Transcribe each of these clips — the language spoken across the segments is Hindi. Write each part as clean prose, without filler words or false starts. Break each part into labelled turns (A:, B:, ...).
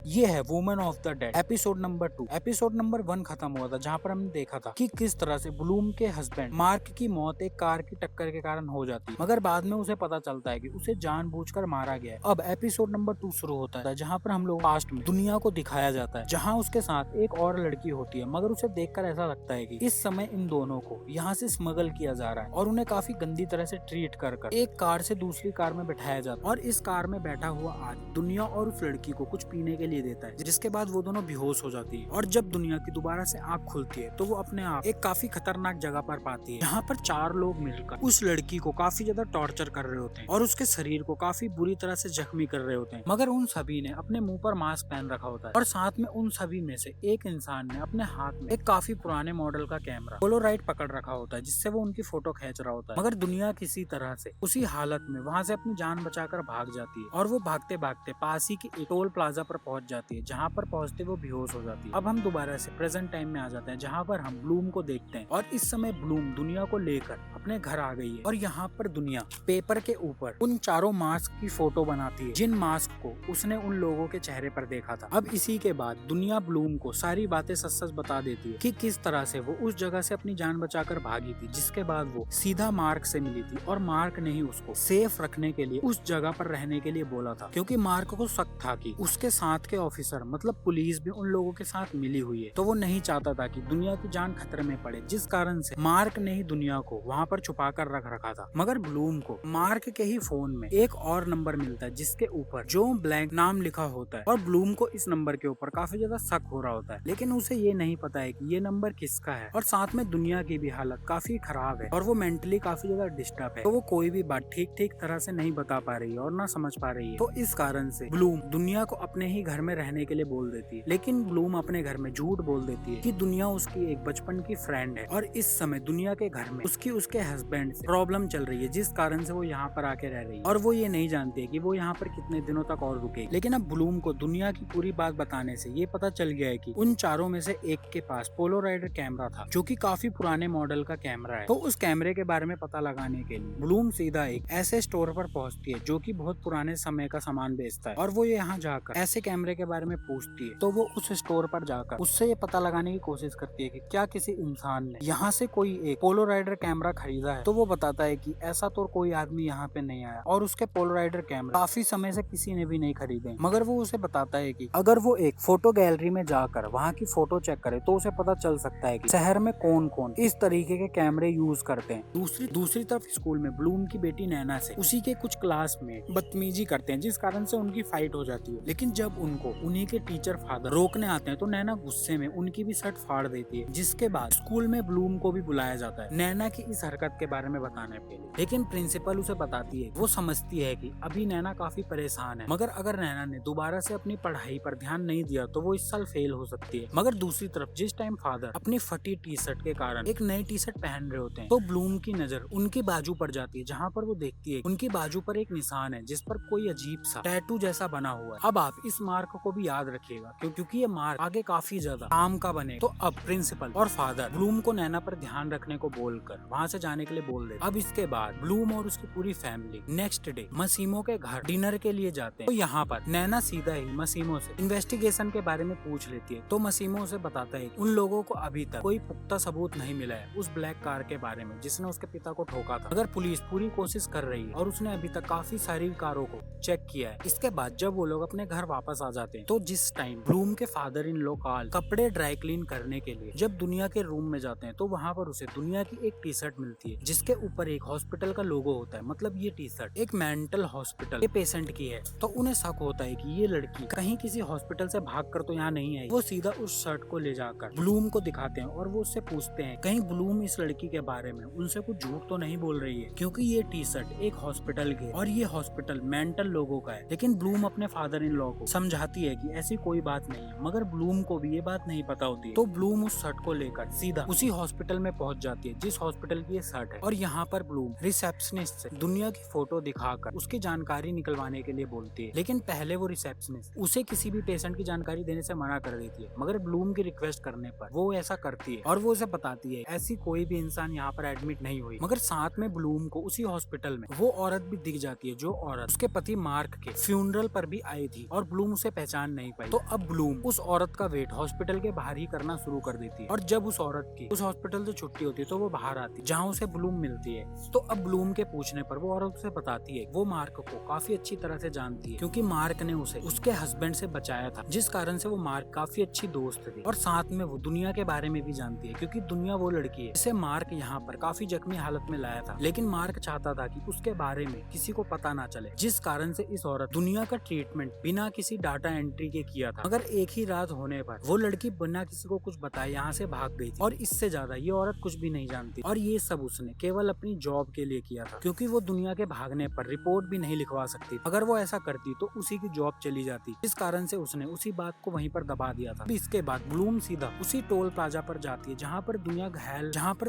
A: ये है woman of the dead episode number 2। Episode number 1 खत्म हुआ था जहाँ पर हमने देखा था कि किस तरह से ब्लूम के हस्बैंड मार्क की मौत एक कार की टक्कर के कारण हो जाती है, मगर बाद में उसे पता चलता है कि उसे जानबूझकर मारा गया है। अब एपिसोड नंबर 2 शुरू होता है जहाँ पर हम लोग पास्ट में दुनिया को दिखाया जाता है, जहाँ उसके साथ एक और लड़की होती है, मगर उसे देखकर ऐसा लगता है कि इस समय इन दोनों को यहाँ से स्मगल किया जा रहा है और उन्हें काफी गंदी तरह से ट्रीट कर एक कार से दूसरी कार में बैठाया जाता है। और इस कार में बैठा हुआ आदमी दुनिया और उस लड़की को कुछ पीने के लिए देता है, जिसके बाद वो दोनों बेहोश हो जाती है। और जब दुनिया की दोबारा से आंख खुलती है तो वो अपने आप एक काफी खतरनाक जगह पर पाती है, जहाँ पर 4 लोग मिलकर उस लड़की को काफी ज्यादा टॉर्चर कर रहे होते हैं और उसके शरीर को काफी बुरी तरह से जख्मी कर रहे होते हैं। मगर उन सभी ने अपने मुंह पर मास्क पहन रखा होता है और साथ में उन सभी में से एक इंसान ने अपने हाथ में एक काफी पुराने मॉडल का कैमरा पोलोराइड पकड़ रखा होता है, जिससे वो उनकी फोटो खींच रहा होता है। मगर दुनिया किसी तरह से उसी हालत में वहाँ से अपनी जान बचाकर भाग जाती है और वो भागते भागते पास ही के टोल प्लाजा पर पहुंच जाती है, जहाँ पर पहुंचते वो बेहोश हो जाती है। अब हम दोबारा से प्रेजेंट टाइम में आ जाते हैं, जहाँ पर हम ब्लूम को देखते हैं और इस समय ब्लूम दुनिया को लेकर अपने घर आ गई है और यहाँ पर दुनिया पेपर के ऊपर उन 4 मास्क की फोटो बनाती है, जिन मास्क को उसने उन लोगों के चेहरे पर देखा था। अब इसी के बाद दुनिया ब्लूम को सारी बातें सच सच बता देती है कि किस तरह से वो उस जगह से अपनी जान बचाकर भागी थी, जिसके बाद वो सीधा मार्क से मिली थी और मार्क ने ही उसको सेफ रखने के लिए उस जगह पर रहने के लिए बोला था, क्योंकि मार्क को शक था कि उसके साथ के ऑफिसर मतलब पुलिस भी उन लोगों के साथ मिली हुई है, तो वो नहीं चाहता था कि दुनिया की जान खतरे में पड़े, जिस कारण से मार्क ने ही दुनिया को वहाँ पर छुपा कर रख रखा था। मगर ब्लूम को मार्क के ही फोन में एक और नंबर मिलता है, जिसके ऊपर जो ब्लैंक नाम लिखा होता है और ब्लूम को इस नंबर के ऊपर काफी ज्यादा शक हो रहा होता है, लेकिन उसे ये नहीं पता है कि ये नंबर किसका है। और साथ में दुनिया की भी हालत काफी खराब है और वो मेंटली काफी ज्यादा डिस्टर्ब है, तो वो कोई भी बात ठीक तरह से नहीं बता पा रही है और ना समझ पा रही है। तो इस कारण से ब्लूम दुनिया को अपने ही घर में रहने के लिए बोल देती है, लेकिन ब्लूम अपने घर में झूठ बोल देती है कि दुनिया उसकी एक बचपन की फ्रेंड है और इस समय दुनिया के घर में उसके हस्बैंड से प्रॉब्लम चल रही है, जिस कारण से वो यहाँ पर आके रह रही है और वो ये नहीं जानती है कि वो यहाँ पर कितने दिनों तक और रुकेगी। लेकिन अब ब्लूम को दुनिया की पूरी बात बताने से ये पता चल गया है कि उन 4 में से एक के पास पोलोराइड कैमरा था, जो कि काफी पुराने मॉडल का कैमरा है। तो उस कैमरे के बारे में पता लगाने के लिए ब्लूम सीधा एक ऐसे स्टोर पर पहुंचती है जो कि बहुत पुराने समय का सामान बेचता है और वो यहाँ जाकर ऐसे कैमरे के बारे में पूछती है। तो वो उस स्टोर पर जाकर उससे ये पता लगाने की कोशिश करती है कि क्या किसी इंसान ने यहाँ से कोई एक पोलोराइडर कैमरा खरीदा है। तो वो बताता है कि ऐसा तो कोई आदमी यहाँ पे नहीं आया और उसके पोलोराइडर कैमरा काफी समय से किसी ने भी नहीं खरीदे। मगर वो उसे बताता है कि अगर वो एक फोटो गैलरी में जाकर वहाँ की फोटो चेक करे तो उसे पता चल सकता है कि शहर में कौन कौन इस तरीके के कैमरे यूज करते हैं। दूसरी तरफ स्कूल में ब्लूम की बेटी नैना से उसी के कुछ क्लास में बदतमीजी करते हैं, जिस कारण से उनकी फाइट हो जाती है। लेकिन जब उनको उन्हीं के टीचर फादर रोकने आते हैं तो नैना गुस्से में उनकी भी शर्ट फाड़ देती है, जिसके बाद स्कूल में ब्लूम को भी बुलाया जाता है नैना की इस हरकत के बारे में बताने के लिए। लेकिन प्रिंसिपल उसे बताती है, वो समझती है कि अभी नैना काफी परेशान है, मगर अगर नैना ने दोबारा से अपनी पढ़ाई पर ध्यान नहीं दिया तो वो इस साल फेल हो सकती है। मगर दूसरी तरफ जिस टाइम फादर अपनी फटी टी शर्ट के कारण एक नई टी शर्ट पहन रहे होते हैं तो ब्लूम की नजर उनकी बाजू पर जाती है, जहाँ पर वो देखती है उनकी बाजू पर एक निशान है जिस पर कोई अजीब सा टैटू जैसा बना हुआ है। अब आप इस मार्क को भी याद रखिएगा क्योंकि ये मार्क आगे काफी ज्यादा काम का बने। तो अब प्रिंसिपल और फादर ब्लूम को नैना पर ध्यान रखने को बोलकर वहाँ से जाने के लिए बोल देते। अब इसके बाद ब्लूम और उसकी पूरी फैमिली नेक्स्ट डे मसीमो के घर डिनर के लिए जाते हैं। तो यहाँ पर नैना सीधा ही मसीमो से इन्वेस्टिगेशन के बारे में पूछ लेती है। तो मसीमो से बताता है उन लोगों को अभी तक कोई पुख्ता सबूत नहीं मिला है उस ब्लैक कार के बारे में जिसने उसके पिता को ठोका था, मगर पुलिस पूरी कोशिश कर रही है और उसने अभी तक काफी सारी कारों को चेक किया है। इसके बाद जब वो लोग अपने घर वापस आ जाते हैं तो जिस टाइम ब्लूम के फादर इन लो काल कपड़े ड्राई क्लीन करने के लिए जब दुनिया के रूम में जाते हैं तो वहाँ पर उसे दुनिया की एक टी शर्ट मिलती है, जिसके ऊपर एक हॉस्पिटल का लोगो होता है। मतलब ये टी शर्ट एक मेंटल हॉस्पिटल के पेशेंट की है। तो उन्हें शक होता है कि ये लड़की कहीं किसी हॉस्पिटल से भागकर तो यहाँ नहीं आई। वो सीधा उस शर्ट को ले जाकर ब्लूम को दिखाते हैं और वो उससे पूछते हैं कहीं ब्लूम इस लड़की के बारे में उनसे कुछ झूठ तो नहीं बोल रही है, क्योंकि ये टी शर्ट एक हॉस्पिटल की है और ये हॉस्पिटल मेंटल लोगों का है। लेकिन ब्लूम अपने फादर इन लॉ को समझाती है कि ऐसी कोई बात नहीं है, मगर ब्लूम को भी ये बात नहीं पता होती है। तो ब्लूम उस शर्ट को लेकर सीधा उसी हॉस्पिटल में पहुंच जाती है जिस हॉस्पिटल की ये शर्ट है और यहाँ पर ब्लूम रिसेप्शनिस्ट से दुनिया की फोटो दिखाकर उसकी जानकारी निकलवाने के लिए बोलती है। लेकिन पहले वो रिसेप्शनिस्ट उसे किसी भी पेशेंट की जानकारी देने से मना कर देती है, मगर ब्लूम की रिक्वेस्ट करने पर वो ऐसा करती है और वो उसे बताती है ऐसी कोई भी इंसान यहाँ पर एडमिट नहीं हुई। मगर साथ में ब्लूम को उसी हॉस्पिटल में वो औरत भी दिख जाती है जो औरत उसके पति मार्क के फ्यूनरल पर भी आई थी और ब्लूम उसे पहचान नहीं पाई। तो अब ब्लूम उस औरत का वेट हॉस्पिटल के बाहर ही करना शुरू कर देती है और जब उस औरत की उस हॉस्पिटल से छुट्टी होती है तो वो बाहर आती है जहाँ उसे ब्लूम मिलती है। तो अब ब्लूम के पूछने पर वो औरत उसे बताती है वो मार्क को काफी अच्छी तरह से जानती है क्योंकि मार्क ने उसे उसके हस्बैंड से बचाया था, जिस कारण से वो मार्क काफी अच्छी दोस्त थी और साथ में वो दुनिया के बारे में भी जानती है क्योंकि दुनिया वो लड़की है जिसे मार्क यहाँ पर काफी जख्मी हालत में लाया था। लेकिन मार्क चाहता था कि उसके बारे में किसी को पता ना चले, जिस कारण से इस औरत दुनिया का ट्रीटमेंट बिना किसी डाटा एंट्री के किया था। मगर एक ही रात होने पर वो लड़की बिना किसी को कुछ बताए यहाँ से भाग गई थी और इससे ज्यादा ये औरत कुछ भी नहीं जानती और ये सब उसने केवल अपनी जॉब के लिए किया था क्योंकि वो दुनिया के भागने पर रिपोर्ट भी नहीं लिखवा सकती। अगर वो ऐसा करती तो उसी की जॉब चली जाती, इस कारण से उसने उसी बात को वहीं पर दबा दिया था। इसके बाद ब्लूम सीधा उसी टोल प्लाजा पर जाती है जहाँ पर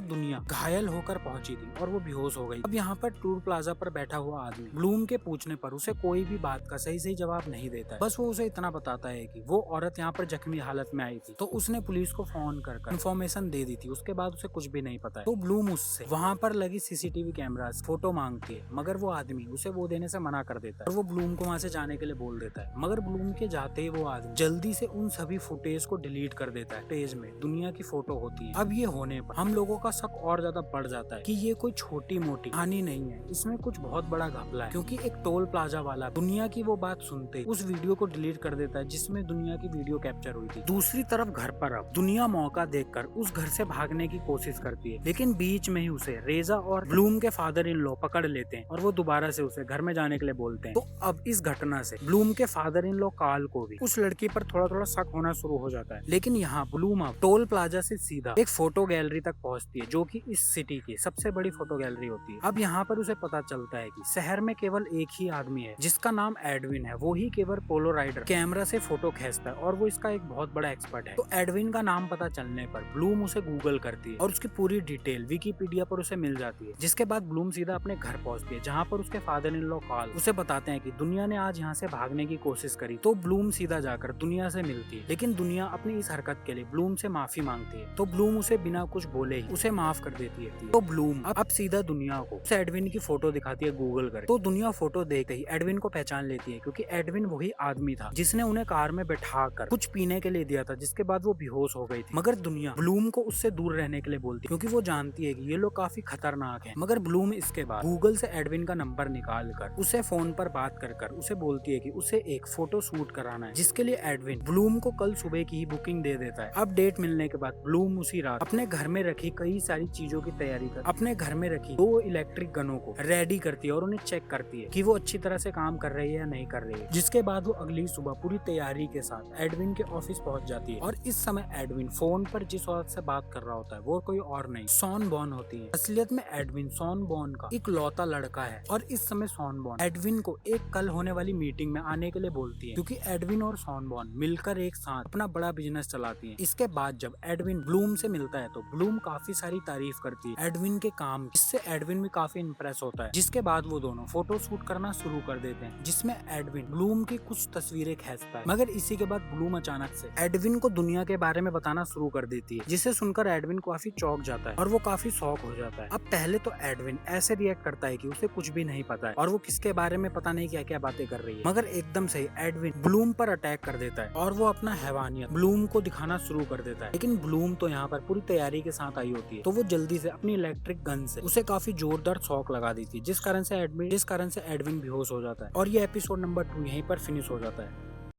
A: दुनिया घायल होकर पहुंची थी और वो बेहोश हो गई। अब यहाँ पर टोल प्लाजा पर बैठा हुआ आदमी ब्लूम के पूछने पर उसे कोई भी बात का सही जवाब नहीं देता है। बस वो उसे इतना बताता है कि वो औरत यहाँ पर जख्मी हालत में आई थी तो उसने पुलिस को फोन कर इन्फॉर्मेशन दे दी थी। उसके बाद उसे कुछ भी नहीं पता है। तो ब्लूम उससे वहाँ पर लगी सीसीटीवी कैमरा फोटो मांगती है मगर वो आदमी उसे वो देने से मना कर देता है और वो ब्लूम को वहाँ से जाने के लिए बोल देता है। मगर ब्लूम के जाते ही वो आदमी जल्दी से उन सभी फुटेज को डिलीट कर देता है। पेज में दुनिया की फोटो होती है। अब ये होने पर हम लोगों का शक और ज्यादा बढ़ जाता है कि ये कोई छोटी मोटी कहानी नहीं है, इसमें कुछ बहुत बड़ा घपला है क्योंकि एक टोल प्लाजा वाला दुनिया की वो बात सुनते उस वीडियो को डिलीट कर देता है जिसमें दुनिया की वीडियो कैप्चर हुई थी। दूसरी तरफ घर पर अब दुनिया मौका देखकर उस घर से भागने की कोशिश करती है लेकिन बीच में ही उसे रेजा और ब्लूम के फादर इन लॉ पकड़ लेते हैं और वो दोबारा से उसे घर में जाने के लिए बोलते हैं। तो अब इस घटना से ब्लूम के फादर इन लॉ कार्ल को भी उस लड़की पर थोड़ा शक होना शुरू हो जाता है। लेकिन यहाँ ब्लूम अब टोल प्लाजा से सीधा एक फोटो गैलरी तक पहुँचती है जो कि इस सिटी की सबसे बड़ी फोटो गैलरी होती है। अब यहाँ पर उसे पता चलता है कि शहर में केवल एक ही आदमी है जिसका नाम एडविन है। वो ही केवल पोलोराइडर कैमरा से फोटो खींचता है और वो इसका एक बहुत बड़ा एक्सपर्ट है। तो एडविन का नाम पता चलने पर ब्लूम उसे गूगल करती है और उसकी पूरी डिटेल विकिपीडिया पर उसे मिल जाती है। जिसके बाद ब्लूम सीधा अपने घर पहुंचती है जहाँ पर उसके फादर इन लॉ कार्ल उसे बताते हैं कि दुनिया ने आज यहाँ से भागने की कोशिश करी। तो ब्लूम सीधा जाकर दुनिया से मिलती है लेकिन दुनिया अपनी इस हरकत के लिए ब्लूम से माफी मांगती है। तो ब्लूम उसे बिना कुछ बोले ही उसे माफ कर देती है। तो ब्लूम अब सीधा दुनिया को उस एडविन की फोटो दिखाती है गूगल कर। तो दुनिया फोटो देखते ही एडविन को पहचान लेती है क्योंकि एडविन वही आदमी था जिसने उन्हें कार में बैठा कर कुछ पीने के लिए दिया था, जिसके बाद वो बेहोश हो गई थी। मगर दुनिया ब्लूम को उससे दूर रहने के लिए बोलती है क्योंकि वो जानती है कि ये लोग काफी खतरनाक हैं। मगर ब्लूम इसके बाद गूगल से एडविन का नंबर निकाल कर उसे फोन पर बात कर उसे बोलती है कि उसे एक फोटो शूट कराना है, जिसके लिए एडविन ब्लूम को कल सुबह की ही बुकिंग दे देता है। अब डेट मिलने के बाद ब्लूम उसी रात अपने घर में रखी कई सारी चीजों की तैयारी कर अपने घर में रखी 2 इलेक्ट्रिक गनों को रेडी करती है और उन्हें चेक करती है कि वो अच्छी तरह से काम कर रही है या नहीं कर रही है। जिसके बाद वो अगली सुबह पूरी तैयारी के साथ एडविन के ऑफिस पहुंच जाती है और इस समय एडविन फोन पर जिस औरत से बात कर रहा होता है वो कोई और नहीं शॉन बॉर्न होती है। असलियत में एडविन शॉन बॉर्न का इकलौता लड़का है और इस समय शॉन बॉर्न एडविन को एक कल होने वाली मीटिंग में आने के लिए बोलती है क्योंकि एडविन और शॉन बॉर्न मिलकर एक साथ अपना बड़ा बिजनेस चलाती है। इसके बाद जब एडविन ब्लूम से मिलता है तो ब्लूम काफी सारी तारीफ करती है एडविन के काम, जिससे एडविन भी काफी इंप्रेस होता है। जिसके बाद वो दोनों फोटो शूट करना शुरू कर देते हैं जिसमें एडविन ब्लूम की कुछ तस्वीरें खींचता है। मगर इसी के बाद ब्लूम अचानक से एडविन को दुनिया के बारे में बताना शुरू कर देती है जिसे सुनकर एडविन काफी चौंक जाता है और वो काफी शॉक हो जाता है। अब पहले तो एडविन ऐसे रिएक्ट करता है कि उसे कुछ भी नहीं पता है और वो किसके बारे में पता नहीं क्या क्या बातें कर रही है। मगर एकदम से एडविन ब्लूम पर अटैक कर देता है और वो अपना हैवानियत ब्लूम को दिखाना शुरू कर देता है। लेकिन ब्लूम तो यहाँ पर पूरी तैयारी के साथ आई होती है तो वो जल्दी से अपनी इलेक्ट्रिक गन से उसे काफी जोरदार शॉक लगा देती है जिस कारण से एडविन बेहोश हो जाता है। और ये एपिसोड नंबर 2 यहीं पर फिनिश हो जाता है।